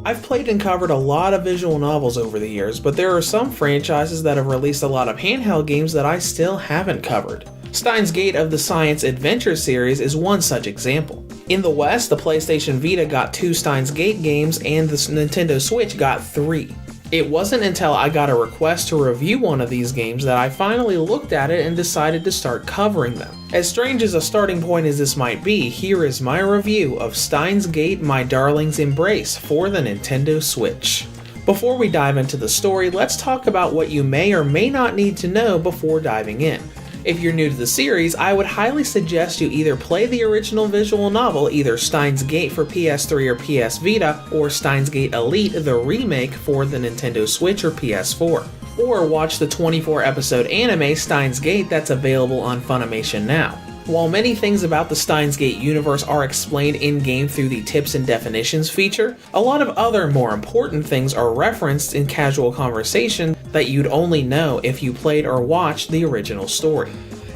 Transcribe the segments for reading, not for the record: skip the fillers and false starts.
I've played and covered a lot of visual novels over the years, but there are some franchises that have released a lot of handheld games that I still haven't covered. Steins Gate of the Science Adventure series is one such example. In the West, the PlayStation Vita got 2 Steins Gate games and the Nintendo Switch got 3. It wasn't until I got a request to review one of these games that I finally looked at it and decided to start covering them. As strange as a starting point as this might be, here is my review of Steins Gate My Darling's Embrace for the Nintendo Switch. Before we dive into the story, let's talk about what you may or may not need to know before diving in. If you're new to the series, I would highly suggest you either play the original visual novel, either Steins Gate for PS3 or PS Vita, or Steins Gate Elite, the remake for the Nintendo Switch or PS4. Or watch the 24-episode anime Steins Gate that's available on Funimation now. While many things about the Steins Gate universe are explained in-game through the Tips and Definitions feature, a lot of other more important things are referenced in casual conversation that you'd only know if you played or watched the original story.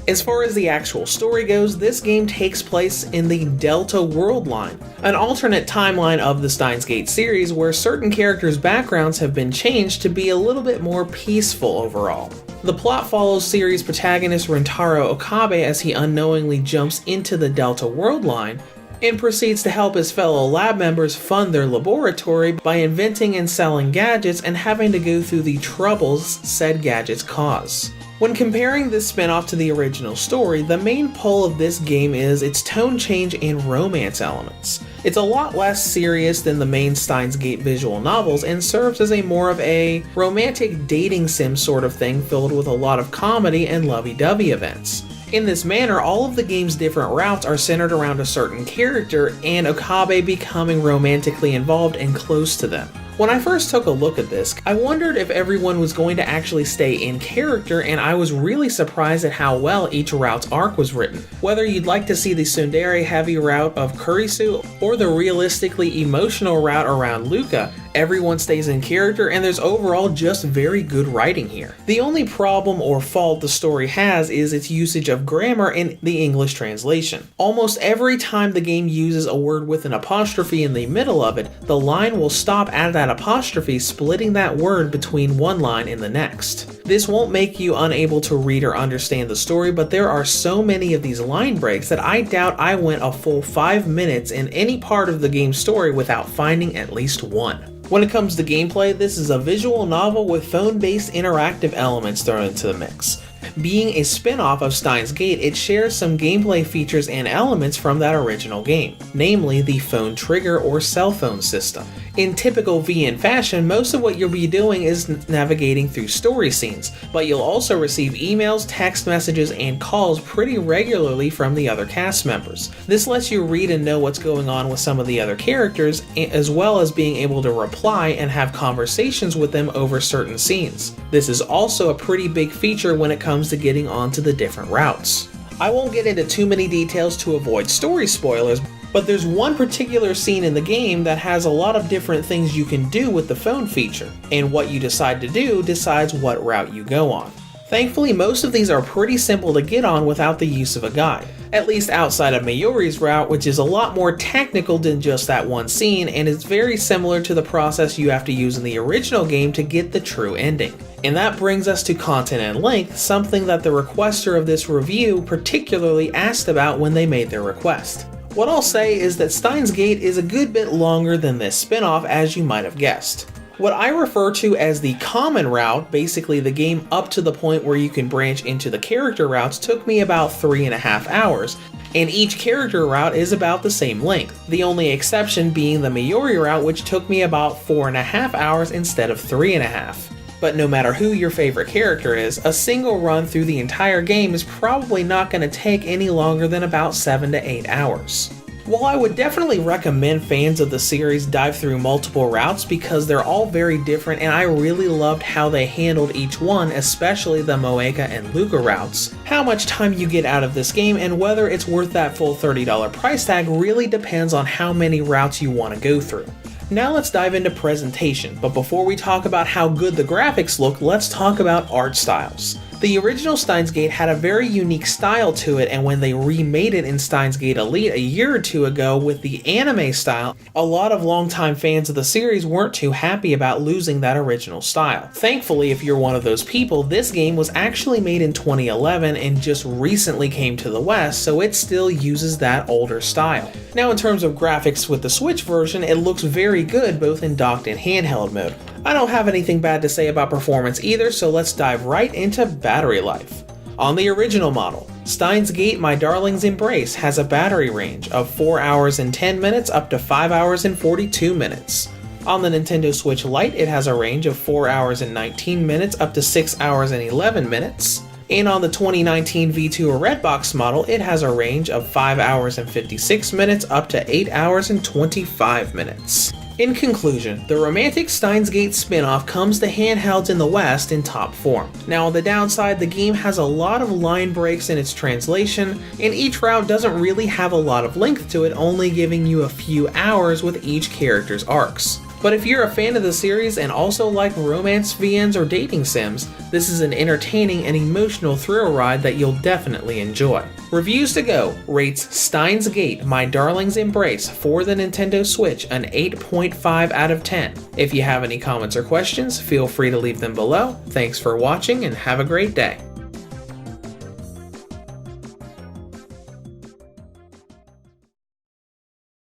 As far as the actual story goes, this game takes place in the Delta World Line, an alternate timeline of the Steins Gate series where certain characters' backgrounds have been changed to be a little bit more peaceful overall. The plot follows series protagonist Rentaro Okabe as he unknowingly jumps into the Delta World Line and proceeds to help his fellow lab members fund their laboratory by inventing and selling gadgets and having to go through the troubles said gadgets cause. When comparing this spin-off to the original story, the main pull of this game is its tone change and romance elements. It's a lot less serious than the main Steins Gate visual novels and serves as a more of a romantic dating sim sort of thing filled with a lot of comedy and lovey-dovey events. In this manner, all of the game's different routes are centered around a certain character and Okabe becoming romantically involved and close to them. When I first took a look at this, I wondered if everyone was going to actually stay in character, and I was really surprised at how well each route's arc was written. Whether you'd like to see the tsundere-heavy route of Kurisu or the realistically emotional route around Luca, everyone stays in character and there's overall just very good writing here. The only problem or fault the story has is its usage of grammar in the English translation. Almost every time the game uses a word with an apostrophe in the middle of it, the line will stop at that apostrophe, splitting that word between one line and the next. This won't make you unable to read or understand the story, but there are so many of these line breaks that I doubt I went a full 5 minutes in any part of the game's story without finding at least one. When it comes to gameplay, this is a visual novel with phone-based interactive elements thrown into the mix. Being a spin-off of Steins Gate, it shares some gameplay features and elements from that original game, namely the phone trigger or cell phone system. In typical VN fashion, most of what you'll be doing is navigating through story scenes, but you'll also receive emails, text messages, and calls pretty regularly from the other cast members. This lets you read and know what's going on with some of the other characters, as well as being able to reply and have conversations with them over certain scenes. This is also a pretty big feature when it comes to getting onto the different routes. I won't get into too many details to avoid story spoilers, but there's one particular scene in the game that has a lot of different things you can do with the phone feature, and what you decide to do decides what route you go on. Thankfully, most of these are pretty simple to get on without the use of a guide, at least outside of Mayuri's route, which is a lot more technical than just that one scene, and is very similar to the process you have to use in the original game to get the true ending. And that brings us to content and length, something that the requester of this review particularly asked about when they made their request. What I'll say is that Steins Gate is a good bit longer than this spin-off, as you might have guessed. What I refer to as the common route, basically the game up to the point where you can branch into the character routes, took me about 3.5 hours, and each character route is about the same length, the only exception being the Mayuri route, which took me about 4.5 hours instead of 3.5. But no matter who your favorite character is, a single run through the entire game is probably not going to take any longer than about 7 to 8 hours. While I would definitely recommend fans of the series dive through multiple routes because they're all very different and I really loved how they handled each one, especially the Moeka and Luca routes, how much time you get out of this game and whether it's worth that full $30 price tag really depends on how many routes you want to go through. Now let's dive into presentation, but before we talk about how good the graphics look, let's talk about art styles. The original Steins Gate had a very unique style to it, and when they remade it in Steins Gate Elite a year or two ago with the anime style, a lot of longtime fans of the series weren't too happy about losing that original style. Thankfully, if you're one of those people, this game was actually made in 2011 and just recently came to the West, so it still uses that older style. Now, in terms of graphics with the Switch version, it looks very good both in docked and handheld mode. I don't have anything bad to say about performance either, so let's dive right into battery life. On the original model, Steins Gate My Darling's Embrace has a battery range of 4 hours and 10 minutes up to 5 hours and 42 minutes. On the Nintendo Switch Lite, it has a range of 4 hours and 19 minutes up to 6 hours and 11 minutes. And on the 2019 V2 or Redbox model, it has a range of 5 hours and 56 minutes up to 8 hours and 25 minutes. In conclusion, the Romantic Steins Gate spin-off comes to handhelds in the West in top form. Now on the downside, the game has a lot of line breaks in its translation, and each route doesn't really have a lot of length to it, only giving you a few hours with each character's arcs. But if you're a fan of the series and also like romance VNs or dating sims, this is an entertaining and emotional thrill ride that you'll definitely enjoy. Reviews to Go rates Steins Gate My Darling's Embrace for the Nintendo Switch an 8.5 out of 10. If you have any comments or questions, feel free to leave them below. Thanks for watching and have a great day.